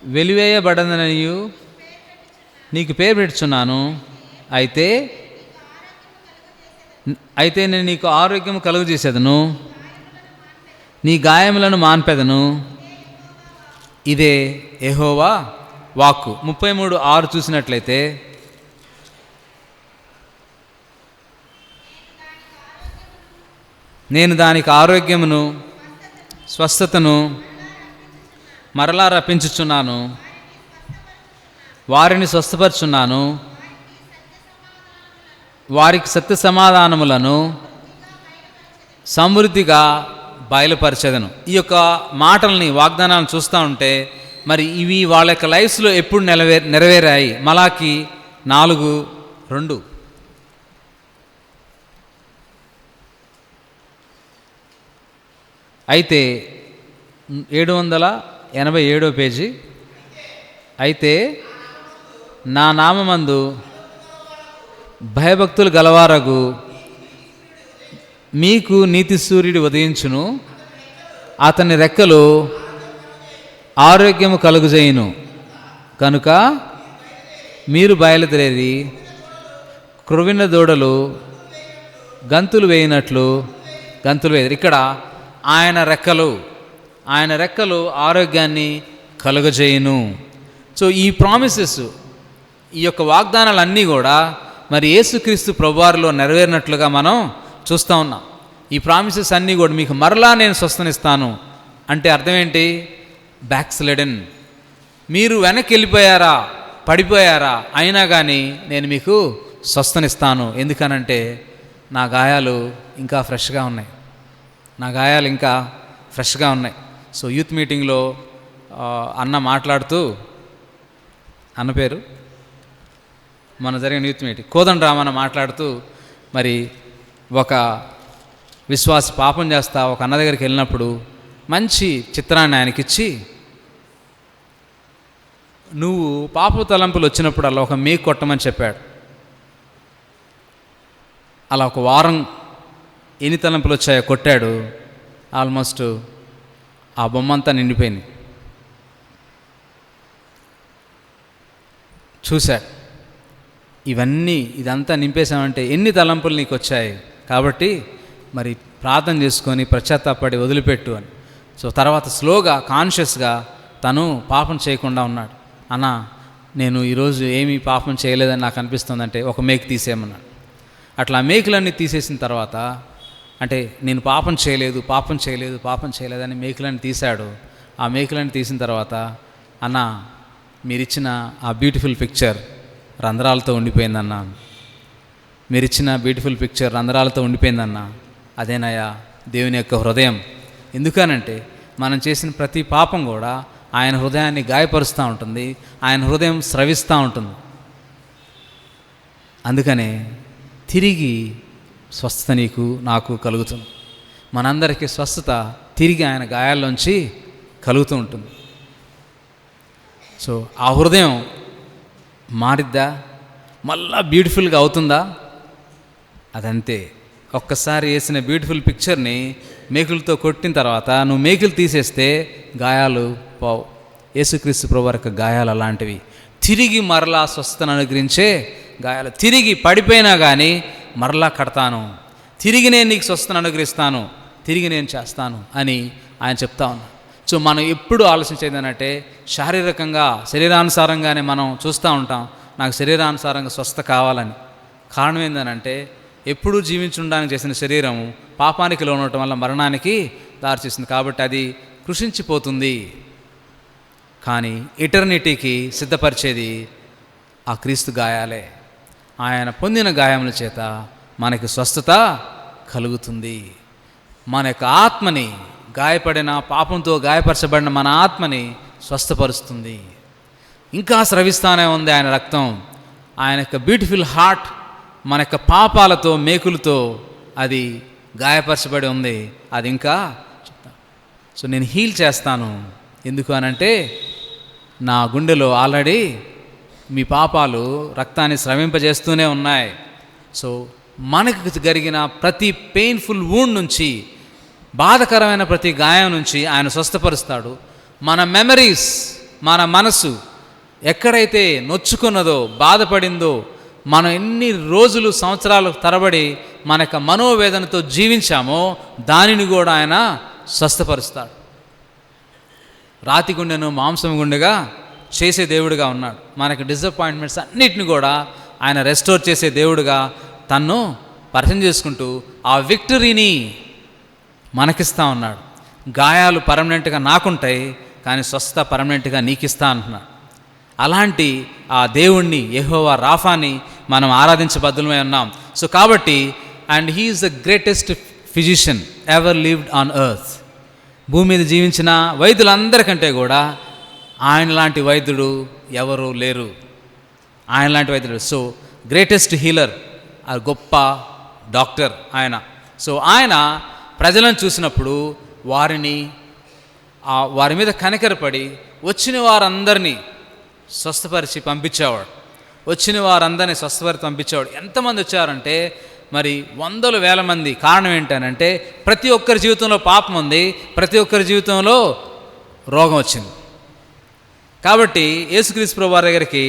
వెలివేయబడననియు నీకు పేరు పెట్టుచున్నాను. అయితే నేను నీకు ఆరోగ్యం కలుగజేసేదను, నీ గాయములను మాన్పెదను. ఇదే యెహోవా వాక్కు. 33:6 చూసినట్లయితే, నేను దానికి ఆరోగ్యమును స్వస్థతను మరలా రప్పించుచున్నాను, వారిని స్వస్థపరుచున్నాను, వారికి సత్య సమాధానములను సమృద్ధిగా బయలుపరచెదను. ఈ యొక్క మాటల్ని, వాగ్దానాలను చూస్తూ ఉంటే మరి ఇవి వాళ్ళ యొక్క లైఫ్స్లో ఎప్పుడు నెరవేరాయి. మలాకి 4:2. అయితే 787 పేజీ. అయితే నా నామమందు భయభక్తులు గలవారగు మీకు నీతి సూర్యుడు ఉదయించును, అతని రెక్కలు ఆరోగ్యము కలుగుజేయును. కనుక మీరు బయలుదేరి క్రొవ్విన దూడలు గంతులు వేయినట్లు గంతులు వేయరు. ఇక్కడ ఆయన రెక్కలు ఆరోగ్యాన్ని కలుగజేయును. సో ఈ ప్రామిసెస్, ఈ యొక్క వాగ్దానాలన్నీ కూడా మరి యేసుక్రీస్తు ప్రభువారిలో నెరవేరినట్లుగా మనం చూస్తూ ఉన్నాం. ఈ ప్రామిసెస్ అన్నీ కూడా మీకు మరలా నేను స్వస్థనిస్తాను అంటే అర్థం ఏంటి? బ్యాక్స్లెడెన్, మీరు వెనక్కి వెళ్ళిపోయారా, పడిపోయారా, అయినా కానీ నేను మీకు స్వస్థనిస్తాను. ఎందుకనంటే నా గాయాలు ఇంకా ఫ్రెష్గా ఉన్నాయి. సో యూత్ మీటింగ్లో అన్న మాట్లాడుతూ, అన్న పేరు మన జరిగిన యూత్ మీటింగ్, కోదండరామన్న మాట్లాడుతూ, మరి ఒక విశ్వాసి పాపం చేస్తా ఒక అన్న దగ్గరికి వెళ్ళినప్పుడు మంచి చిత్రాన్ని ఆయనకిచ్చి, నువ్వు పాప తలంపులు వచ్చినప్పుడు అలా ఒక మేకు కొట్టమని చెప్పాడు. అలా ఒక వారం ఎన్ని తలంపులు వచ్చాయో కొట్టాడు. ఆల్మోస్ట్ ఆ బొమ్మంతా నిండిపోయింది. చూశాడు ఇదంతా నింపేశామంటే ఎన్ని తలంపులు నీకు వచ్చాయి, కాబట్టి మరి ప్రార్థన చేసుకొని పశ్చాత్తాపడి వదిలిపెట్టు అని. సో తర్వాత స్లోగా కాన్షియస్గా తను పాపం చేయకుండా ఉన్నాడు. అన్న నేను ఈరోజు ఏమీ పాపం చేయలేదని నాకు అనిపిస్తుందంటే ఒక మేకు తీసేయమన్నాడు. అట్లా మేకులన్నీ తీసేసిన తర్వాత, అంటే నేను పాపం చేయలేదని మేకులన్నీ తీశాడు. ఆ మేకులన్నీ తీసిన తర్వాత, అన్న మీరిచ్చిన ఆ బ్యూటిఫుల్ పిక్చర్ రంధ్రాలతో ఉండిపోయిందన్న, అదేనయ్యా దేవుని యొక్క హృదయం. ఎందుకనంటే మనం చేసిన ప్రతి పాపం కూడా ఆయన హృదయాన్ని గాయపరుస్తూ ఉంటుంది, ఆయన హృదయం స్రవిస్తూ ఉంటుంది. అందుకనే తిరిగి స్వస్థత నీకు నాకు కలుగుతుంది. మనందరికీ స్వస్థత తిరిగి ఆయన గాయాల్లోంచి కలుగుతూ ఉంటుంది. సో ఆ హృదయం మారిద్దా, మళ్ళా బ్యూటిఫుల్గా అవుతుందా? అదంతే. ఒక్కసారి వేసిన బ్యూటిఫుల్ పిక్చర్ని మేకులతో కొట్టిన తర్వాత నువ్వు మేకులు తీసేస్తే గాయాలు పోవు. యేసుక్రీస్తు ప్రభువు యొక్క గాయాలు అలాంటివి. తిరిగి మరలా స్వస్థతను అనుగ్రహించే గాయాలు. తిరిగి పడిపోయినా కానీ మరలా కడతాను, తిరిగి నేను నీకు స్వస్థతను అనుగ్రహిస్తాను, తిరిగి నేను చేస్తాను అని ఆయన చెప్తా ఉన్నాను. సో మనం ఎప్పుడు ఆలోచించేది అంటే శారీరకంగా శరీరానుసారంగానే మనం చూస్తూ ఉంటాం, నాకు శరీరానుసారంగా స్వస్థత కావాలని. కారణం ఏంటంటే ఎప్పుడూ జీవించుండడానికి చేసిన శరీరం పాపానికి లోనవటం వల్ల మరణానికి దారితీస్తుంది. కాబట్టి అది కృషించిపోతుంది. కానీ ఎటర్నిటీకి సిద్ధపరిచేది ఆ క్రీస్తు గాయాలే. ఆయన పొందిన గాయముల చేత మనకి స్వస్థత కలుగుతుంది. మన యొక్క ఆత్మని, గాయపడిన పాపంతో గాయపరచబడిన మన ఆత్మని స్వస్థపరుస్తుంది. ఇంకా స్రవిస్తానే ఉంది ఆయన రక్తం. ఆయన యొక్క బ్యూటిఫుల్ హార్ట్ మన యొక్క పాపాలతో మేకులతో అది గాయపరచబడి ఉంది. అది ఇంకా చెప్తాను. సో నేను హీల్ చేస్తాను. ఎందుకు అనంటే నా గుండెలో ఆల్రెడీ మీ పాపాలు రక్తాన్ని స్రవింపజేస్తూనే ఉన్నాయి. సో మనకు జరిగిన ప్రతి పెయిన్ఫుల్ వూండ్ నుంచి, బాధకరమైన ప్రతి గాయం నుంచి ఆయన స్వస్థపరుస్తాడు. మన మెమరీస్, మన మనసు ఎక్కడైతే నొచ్చుకున్నదో, బాధపడిందో, మనం ఎన్ని రోజులు సంవత్సరాలు తరబడి మన యొక్క మనోవేదనతో జీవించామో దానిని కూడా ఆయన స్వస్థపరుస్తాడు. రాతి గుండెను మాంసం గుండెగా చేసే దేవుడిగా ఉన్నాడు. మనకి డిసప్పాయింట్మెంట్స్ అన్నిటిని కూడా ఆయన రెస్టోర్ చేసే దేవుడిగా తన్ను పరిచయం చేసుకుంటూ ఆ విక్టరీని మనకిస్తా ఉన్నాడు. గాయాలు పర్మనెంట్గా నాకుంటాయి, కానీ స్వస్థత పర్మనెంట్గా నీకిస్తా అంటున్నాడు. అలాంటి ఆ దేవుణ్ణి, యెహోవా రాఫాని మనం ఆరాధించబద్ధులమై ఉన్నాం. సో కాబట్టి and he is the greatest physician ever lived on earth. భూమి మీద జీవించిన వైద్యులందరికంటే కూడా ఆయన లాంటి వైద్యుడు ఎవరు లేరు. ఆయన లాంటి వైద్యుడు. సో గ్రేటెస్ట్ హీలర్, ఆ గొప్ప డాక్టర్ ఆయన. సో ఆయన ప్రజలను చూసినప్పుడు వారి మీద కనికరపడి వచ్చిన వారందరినీ స్వస్థపరిచి పంపించేవాడు. ఎంతమంది వచ్చారంటే మరి వందల వేల మంది. కారణం ఏంటనంటే ప్రతి ఒక్కరి జీవితంలో పాపం ఉంది, ప్రతి ఒక్కరి జీవితంలో రోగం వచ్చింది. కాబట్టి యేసుక్రీస్తు ప్రభువు వారి దగ్గరికి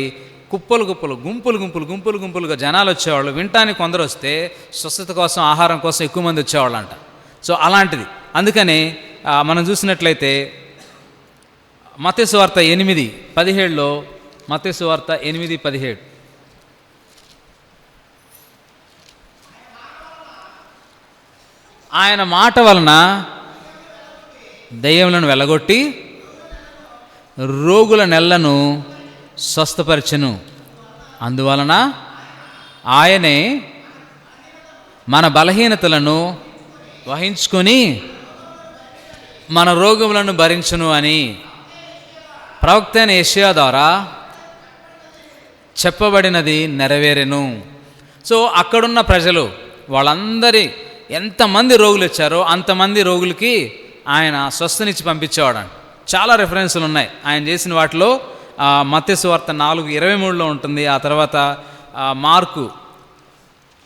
గుంపులుగా జనాలు వచ్చేవాళ్ళు. వినటానికి కొందరు వస్తే స్వస్థత కోసం, ఆహారం కోసం ఎక్కువ మంది వచ్చేవాళ్ళంట. సో అలాంటిది. అందుకని మనం చూసినట్లయితే మత్తయి సువార్త 8:17లో, మత్తయి సువార్త 8:17 ఆయన మాట వలన దెయ్యములను వెళ్ళగొట్టి రోగుల నెల్లను స్వస్థపరిచెను. అందువలన ఆయనే మన బలహీనతలను వహించుకొని మన రోగములను భరించును అని ప్రవక్త అయిన యెషయా ద్వారా చెప్పబడినది నెరవేరెను. సో అక్కడున్న ప్రజలు వాళ్ళందరి ఎంతమంది రోగులు వచ్చారో అంతమంది రోగులకి ఆయన స్వస్థనిచ్చి పంపించేవాడు. చాలా రెఫరెన్సులు ఉన్నాయి ఆయన చేసిన వాటిలో. మత్తయి సువార్త 4:23లో ఉంటుంది. ఆ తర్వాత మార్కు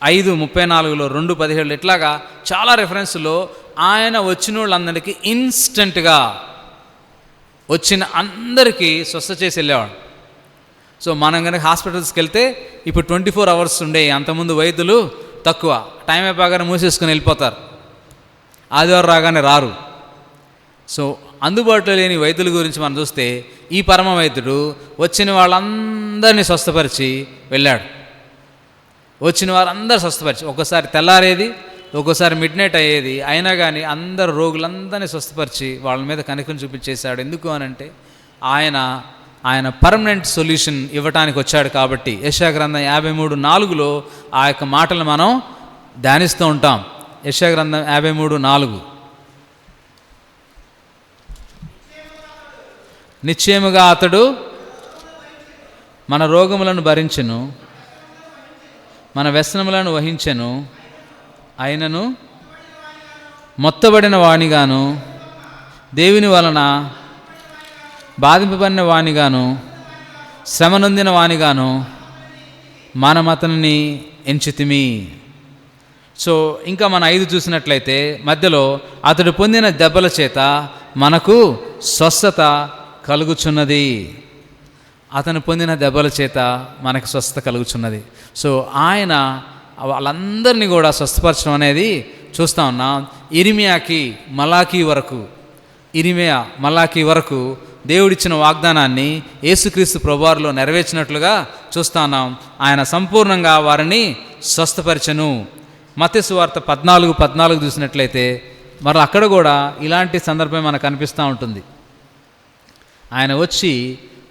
5:34లో, 2:17 ఇట్లాగా చాలా రెఫరెన్స్లో ఆయన వచ్చిన వాళ్ళందరికీ ఇన్స్టెంట్గా వచ్చిన అందరికీ స్వస్థ చేసి వెళ్ళేవాడు. సో మనం కనుక హాస్పిటల్స్కి వెళ్తే ఇప్పుడు 24 అవర్స్ ఉండే, అంతకుముందు వైద్యులు తక్కువ, టైం అయిపోగానే మూసేసుకుని వెళ్ళిపోతారు, ఆదివారం రాగానే రారు. సో అందుబాటులో లేని వైద్యుల గురించి మనం చూస్తే ఈ పరమ వైద్యుడు వచ్చిన వాళ్ళందరినీ స్వస్థపరిచి వెళ్ళాడు. వచ్చిన వారందరూ స్వస్థపరిచి, ఒక్కోసారి తెల్లారేది, ఒక్కోసారి మిడ్ నైట్ అయ్యేది, అయినా కానీ అందరు రోగులందరినీ స్వస్థపరిచి వాళ్ళ మీద కనికరం చూపించేశాడు. ఎందుకు అనంటే ఆయన పర్మనెంట్ సొల్యూషన్ ఇవ్వటానికి వచ్చాడు కాబట్టి. యెషయా గ్రంథం 53:4లో ఆ యొక్క మాటలు మనం ధ్యానిస్తూ ఉంటాం. యెషయా గ్రంథం 53:4, నిశ్చయముగా అతడు మన రోగములను భరించెను, మన వ్యసనములను వహించెను, అయినను మొత్తబడిన వానిగాను, దేవుని వలన బాధింపబడిన వానిగాను, శ్రమ నొందిన వానిగాను మనం అతనిని ఎంచితిమి. సో ఇంకా మన 5 చూసినట్లయితే మధ్యలో అతడు పొందిన దెబ్బల చేత మనకు స్వస్థత కలుగుచున్నది. అతను పొందిన దెబ్బల చేత మనకు స్వస్థత కలుగుచున్నది. సో ఆయన వాళ్ళందరినీ కూడా స్వస్థపరచడం అనేది చూస్తూ ఉన్నాం. ఇరిమియా మలాకీ వరకు దేవుడిచ్చిన వాగ్దానాన్ని యేసుక్రీస్తు ప్రభువారిలో నెరవేర్చినట్లుగా చూస్తూ ఉన్నాం. ఆయన సంపూర్ణంగా వారిని స్వస్థపరచను. మత్తయి సువార్త 14:14 చూసినట్లయితే మరి అక్కడ కూడా ఇలాంటి సందర్భం మనకు కనిపిస్తూ ఉంటుంది. ఆయన వచ్చి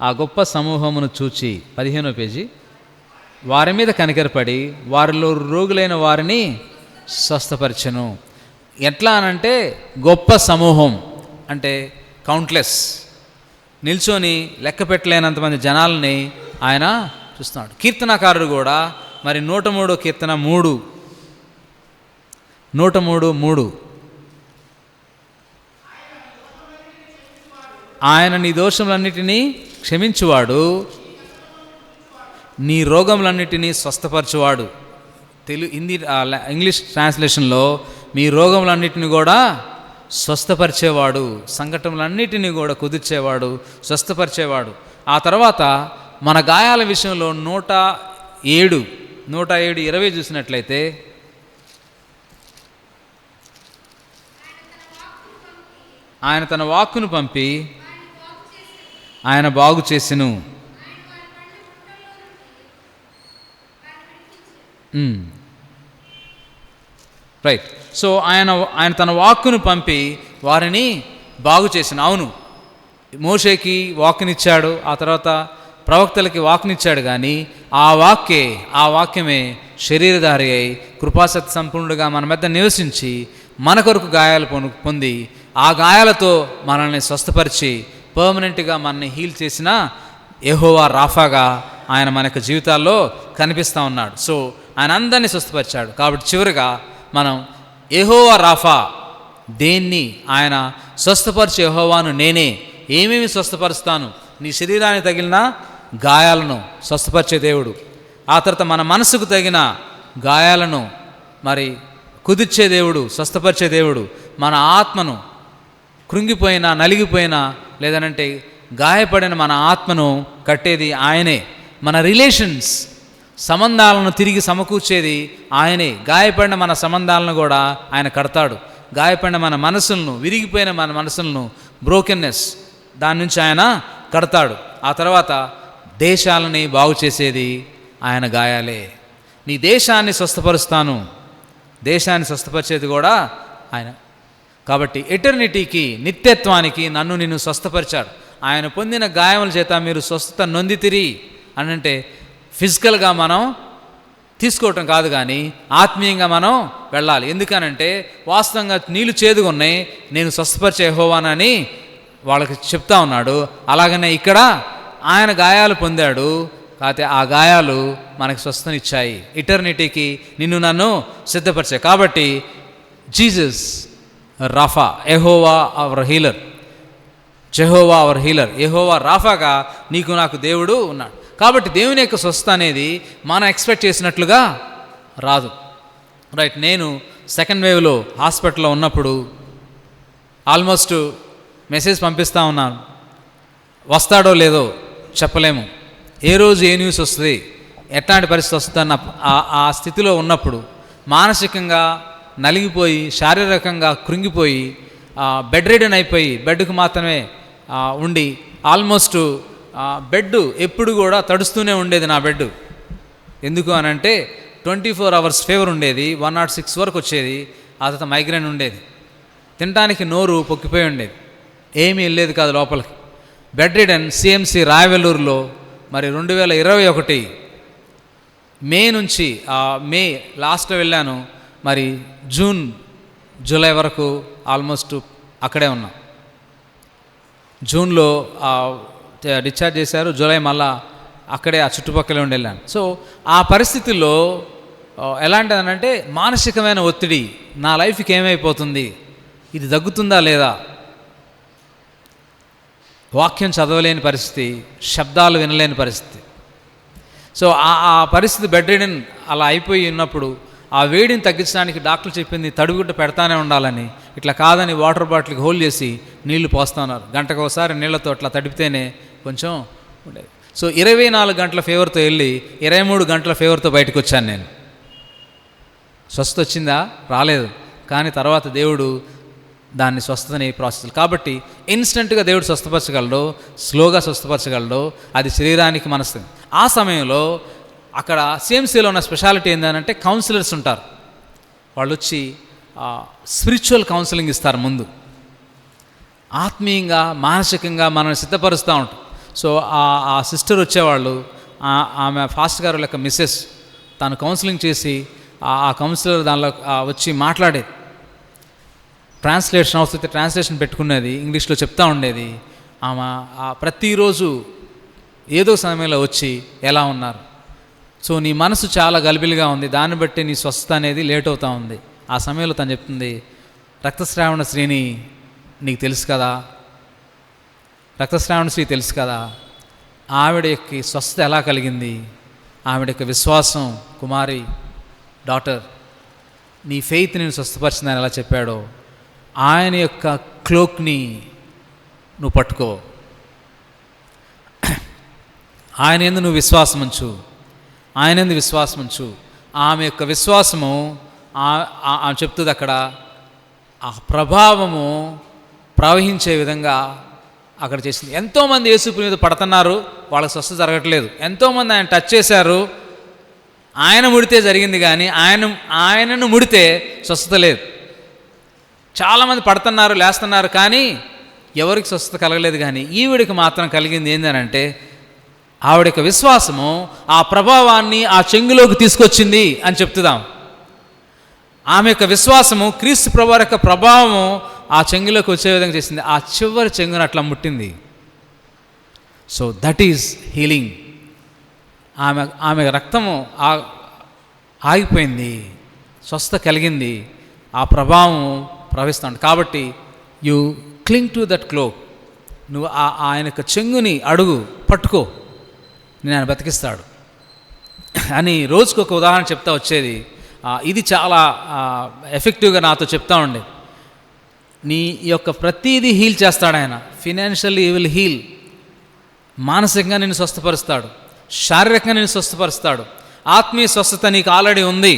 ఆ గొప్ప సమూహమును చూచి 15వ పేజీ, వారి మీద కనికరపడి వారిలో రోగులైన వారిని స్వస్థపరచెను. ఎట్లా అనంటే గొప్ప సమూహం అంటే కౌంట్లెస్, నిల్చొని లెక్క పెట్టలేనంతమంది జనాలని ఆయన చూస్తున్నాడు. కీర్తనకారుడు కూడా మరి 103వ కీర్తన 103:3, ఆయన నీ దోషములన్నిటినీ క్షమించువాడు, నీ రోగములన్నిటినీ స్వస్థపరచువాడు. ఇంగ్లీష్ ట్రాన్స్లేషన్లో మీ రోగములన్నిటిని కూడా స్వస్థపరిచేవాడు, సంఘటనలన్నిటినీ కూడా కుదిర్చేవాడు, స్వస్థపరిచేవాడు. ఆ తర్వాత మన గాయాల విషయంలో 107:20 చూసినట్లయితే ఆయన తన వాక్కును పంపి ఆయన బాగు చేసెను. రైట్. సో ఆయన తన వాక్కును పంపి వారిని బాగు చేసిన. అవును, మోషేకి వాక్కునిచ్చాడు, ఆ తర్వాత ప్రవక్తలకి వాక్కునిచ్చాడు, కానీ ఆ వాక్యమే శరీరధారి అయి కృపాసక్తి సంపూర్ణుడుగా మన మధ్య నివసించి మన కొరకు గాయాలు పొంది ఆ గాయాలతో మనల్ని స్వస్థపరిచి పర్మనెంట్గా మనల్ని హీల్ చేసిన యెహోవా రాఫాగా ఆయన మన యొక్క జీవితాల్లో కనిపిస్తూ ఉన్నాడు. సో ఆయన అందరినీ స్వస్థపరిచాడు. కాబట్టి చివరిగా మనం యెహోవా రాఫా, దేన్ని ఆయన స్వస్థపరిచే యెహోవాను నేనే, ఏమేమి స్వస్థపరుస్తాను, నీ శరీరానికి తగిలిన గాయాలను స్వస్థపరిచే దేవుడు, ఆ తర్వాత మన మనసుకు తగిన గాయాలను మరి కుదిర్చే దేవుడు, స్వస్థపరిచే దేవుడు, మన ఆత్మను కృంగిపోయినా నలిగిపోయినా లేదనంటే గాయపడిన మన ఆత్మను కట్టేది ఆయనే, మన రిలేషన్స్ సంబంధాలను తిరిగి సమకూర్చేది ఆయనే, గాయపడిన మన సంబంధాలను కూడా ఆయన కడతాడు, గాయపడిన మన మనసులను, విరిగిపోయిన మన మనసులను, బ్రోకెన్నెస్ దాని నుంచి ఆయన కడతాడు. ఆ తర్వాత దేశాలని బాగు చేసేది ఆయన గాయాలే. నీ దేశాన్ని స్వస్థపరుస్తాను, దేశాన్ని స్వస్థపరిచేది కూడా ఆయన. కాబట్టి ఎటర్నిటీకి, నిత్యత్వానికి నన్ను నిన్ను స్వస్థపరిచాడు. ఆయన పొందిన గాయముల చేత మీరు స్వస్థత నొందితిరి అనంటే ఫిజికల్గా మనం తీసుకోవటం కాదు, కానీ ఆత్మీయంగా మనం వెళ్ళాలి. ఎందుకనంటే వాస్తవంగా నీళ్ళు చేదుగా ఉన్నాయి, నేను స్వస్థపరిచే యెహోవానని వాళ్ళకి చెప్తా ఉన్నాడు. అలాగనే ఇక్కడ ఆయన గాయాలు పొందాడు, కాకపోతే ఆ గాయాలు మనకు స్వస్థనిచ్చాయి, ఇటర్నిటీకి నిన్ను నన్ను సిద్ధపరిచాయి. కాబట్టి జీసస్ రాఫా, యెహోవా our healer, Jehovah our healer, యెహోవా రాఫాగా నీకు నాకు దేవుడు ఉన్నాడు. కాబట్టి దేవుని యొక్క స్వస్థత అనేది మనం ఎక్స్పెక్ట్ చేసినట్లుగా రాదు. రైట్. నేను సెకండ్ వేవ్లో హాస్పిటల్లో ఉన్నప్పుడు ఆల్మోస్ట్ మెసేజ్ పంపిస్తూ ఉన్నాను, వస్తాడో లేదో చెప్పలేము, ఏ రోజు ఏ న్యూస్ వస్తుంది, ఎట్లాంటి పరిస్థితి వస్తుందన్న ఆ స్థితిలో ఉన్నప్పుడు మానసికంగా నలిగిపోయి, శారీరకంగా కృంగిపోయి, బెడ్ రిడన్ అయిపోయి, బెడ్కు మాత్రమే ఉండి, ఆల్మోస్ట్ బెడ్ ఎప్పుడు కూడా తడుస్తూనే ఉండేది నా బెడ్. ఎందుకు అనంటే 24 hours ఫీవర్ ఉండేది, 106 వరకు వచ్చేది, ఆ తర్వాత మైగ్రేన్ ఉండేది, తినడానికి నోరు పొక్కిపోయి ఉండేది, ఏమీ వెళ్ళేది కాదు లోపలికి. బెడ్ రిడన్ సిఎంసి రాయవెల్లూరులో మరి 2021 మే నుంచి, మే లాస్ట్లో వెళ్ళాను, మరి జూన్ జూలై వరకు ఆల్మోస్ట్ అక్కడే ఉన్నా. జూన్లో డిశ్చార్జ్ చేశారు, జూలై మళ్ళా అక్కడే ఆ చుట్టుపక్కలే ఉండి వెళ్ళాను. సో ఆ పరిస్థితుల్లో ఎలాంటిదనంటే మానసికమైన ఒత్తిడి, నా లైఫ్కి ఏమైపోతుంది, ఇది తగ్గుతుందా లేదా, వాక్యం చదవలేని పరిస్థితి, శబ్దాలు వినలేని పరిస్థితి. సో ఆ పరిస్థితి బెడ్ రిడన్ అలా అయిపోయి ఉన్నప్పుడు ఆ వేడిని తగ్గించడానికి డాక్టర్ చెప్పింది తడిగుడ్డ పెడతానే ఉండాలని. ఇట్లా కాదని వాటర్ బాటిల్కి హోల్డ్ చేసి నీళ్లు పోస్తున్నారు, గంటకు ఒకసారి నీళ్లతో అట్లా తడిపితేనే కొంచెం ఉండేది. సో 24 గంటల ఫీవర్తో వెళ్ళి 23 గంటల ఫీవర్తో బయటకు వచ్చాను నేను. స్వస్థత వచ్చిందా? రాలేదు. కానీ తర్వాత దేవుడు దాన్ని స్వస్థతని ప్రాసెస్. కాబట్టి ఇన్స్టెంట్గా దేవుడు స్వస్థపరచగలడు, స్లోగా స్వస్థపరచగలడు, అది శరీరానికి మనసు. ఆ సమయంలో అక్కడ సిఎంసీలో ఉన్న స్పెషాలిటీ ఏంటంటే కౌన్సిలర్స్ ఉంటారు. వాళ్ళు వచ్చి స్పిరిచువల్ కౌన్సిలింగ్ ఇస్తారు. ముందు ఆత్మీయంగా, మానసికంగా మనల్ని సిద్ధపరుస్తూ ఉంటారు. సో ఆ సిస్టర్ వచ్చేవాళ్ళు, ఆమె ఫాస్ట్ గారు లెక్క మిస్సెస్, తను కౌన్సిలింగ్ చేసి ఆ కౌన్సిలర్ దానిలో వచ్చి మాట్లాడేది, ట్రాన్స్లేషన్ అవసరం ట్రాన్స్లేషన్ పెట్టుకునేది, ఇంగ్లీష్లో చెప్తా ఉండేది. ఆమె ప్రతిరోజు ఏదో సమయంలో వచ్చి ఎలా ఉన్నారు, సో నీ మనసు చాలా గలిబిలిగా ఉంది, దాన్ని బట్టి నీ స్వస్థత అనేది లేట్ అవుతూ ఉంది. ఆ సమయంలో తను చెప్తుంది, రక్తస్రావణ శ్రీని నీకు తెలుసు కదా, రక్తస్రావణ శ్రీ తెలుసు కదా, ఆవిడ యొక్క స్వస్థత ఎలా కలిగింది, ఆవిడ యొక్క విశ్వాసం, కుమారి డాటర్ నీ ఫెయిత్ నేను స్వస్థపరిచిందని ఎలా చెప్పాడో, ఆయన యొక్క క్లోక్ని నువ్వు పట్టుకో, ఆయన యందు నువ్వు విశ్వాసం ఉంచు, ఆయన యందు విశ్వాసం ఉంచు. ఆమె యొక్క విశ్వాసము ఆమె చెప్తుంది అక్కడ, ఆ ప్రభావము ప్రవహించే విధంగా అక్కడ చేసింది. ఎంతోమంది యేసు మీద పడుతున్నారు, వాళ్ళకి స్వస్థత జరగట్లేదు. ఎంతోమంది ఆయన టచ్ చేశారు, ఆయన ముడితే జరిగింది, కానీ ఆయనను ముడితే స్వస్థత లేదు. చాలామంది పడుతున్నారు, లేస్తున్నారు, కానీ ఎవరికి స్వస్థత కలగలేదు. కానీ ఈవిడికి మాత్రం కలిగింది ఏంటంటే ఆవిడ యొక్క విశ్వాసము ఆ ప్రభావాన్ని ఆ చెంగులోకి తీసుకొచ్చింది అని చెప్తున్నాం. ఆమె యొక్క విశ్వాసము క్రీస్తు ప్రభువు యొక్క ప్రభావము ఆ చెంగులోకి వచ్చే విధంగా చేసింది. ఆ చివరి చెంగును అట్లా ముట్టింది. So that is healing. ఆమె రక్తము ఆగిపోయింది, స్వస్థత కలిగింది, ఆ ప్రభావం ప్రవహిస్తుంది. కాబట్టి you cling to that cloak. నువ్వు ఆయన యొక్క చెంగుని అడుగు, పట్టుకో, నేను ఆయన బతికిస్తాడు అని రోజుకొక ఉదాహరణ చెప్తా వచ్చేది. ఇది చాలా ఎఫెక్టివ్గా నాతో చెప్తా ఉండేది. నీ యొక్క ప్రతీదీ హీల్ చేస్తాడు ఆయన. ఫినాన్షియల్లీ విల్ హీల్, మానసికంగా నేను స్వస్థపరుస్తాడు, శారీరకంగా నేను స్వస్థపరుస్తాడు. ఆత్మీయ స్వస్థత నీకు ఆల్రెడీ ఉంది.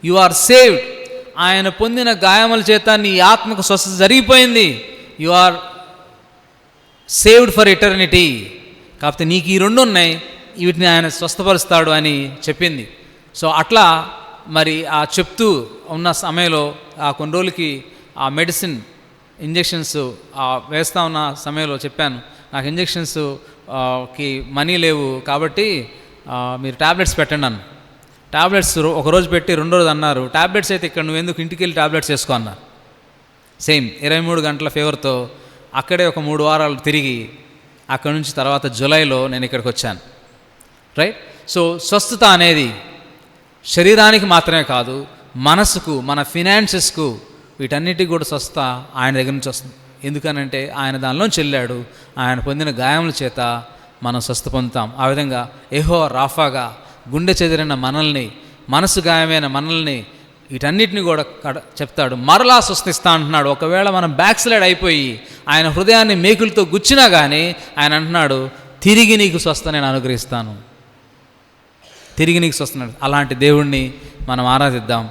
You are saved. ఆయన పొందిన గాయముల చేత నీ ఆత్మకు స్వస్థత జరిగిపోయింది. You are saved for eternity. కాకపోతే నీకు ఈ రెండు ఉన్నాయి, వీటిని ఆయన స్వస్థపరుస్తాడు అని చెప్పింది. సో అట్లా మరి ఆ చెప్తూ ఉన్న సమయంలో కొన్ని రోజులకి ఆ మెడిసిన్ ఇంజెక్షన్స్ వేస్తూ ఉన్న సమయంలో చెప్పాను, నాకు ఇంజెక్షన్స్కి మనీ లేవు కాబట్టి మీరు ట్యాబ్లెట్స్ పెట్టండి అన్న. ట్యాబ్లెట్స్ ఒకరోజు పెట్టి రెండో రోజు అన్నారు, ట్యాబ్లెట్స్ అయితే ఇక్కడ నువ్వు ఎందుకు ఇంటికి వెళ్ళి ట్యాబ్లెట్స్ వేసుకో అన్నారు. సేమ్ 23 గంటల ఫీవర్తో అక్కడే ఒక 3 వారాలు తిరిగి అక్కడ నుంచి తర్వాత జూలైలో నేను ఇక్కడికి వచ్చాను. రైట్. సో స్వస్థత అనేది శరీరానికి మాత్రమే కాదు, మనసుకు, మన ఫినాన్సెస్కు, వీటన్నిటికి కూడా స్వస్థత ఆయన దగ్గర నుంచి వస్తుంది. ఎందుకనంటే ఆయన దానిలోంచి వెళ్ళాడు. ఆయన పొందిన గాయముల చేత మనం స్వస్థ పొందుతాం. ఆ విధంగా యెహోవా రాఫాగా గుండె చెదిరిన మనల్ని, మనసు గాయమైన మనల్ని, వీటన్నిటిని కూడా చెప్తాడు, మరలా స్వస్థిస్తా అంటున్నాడు. ఒకవేళ మనం బ్యాక్ స్లైడ్ అయిపోయి ఆయన హృదయాన్ని మేకులతో గుచ్చినా కానీ ఆయన అంటున్నాడు, తిరిగి నీకు స్వస్థ నేను అనుగ్రహిస్తాను. తిరిగి నీకు స్వస్థ. అలాంటి దేవుణ్ణి మనం ఆరాధిద్దాం.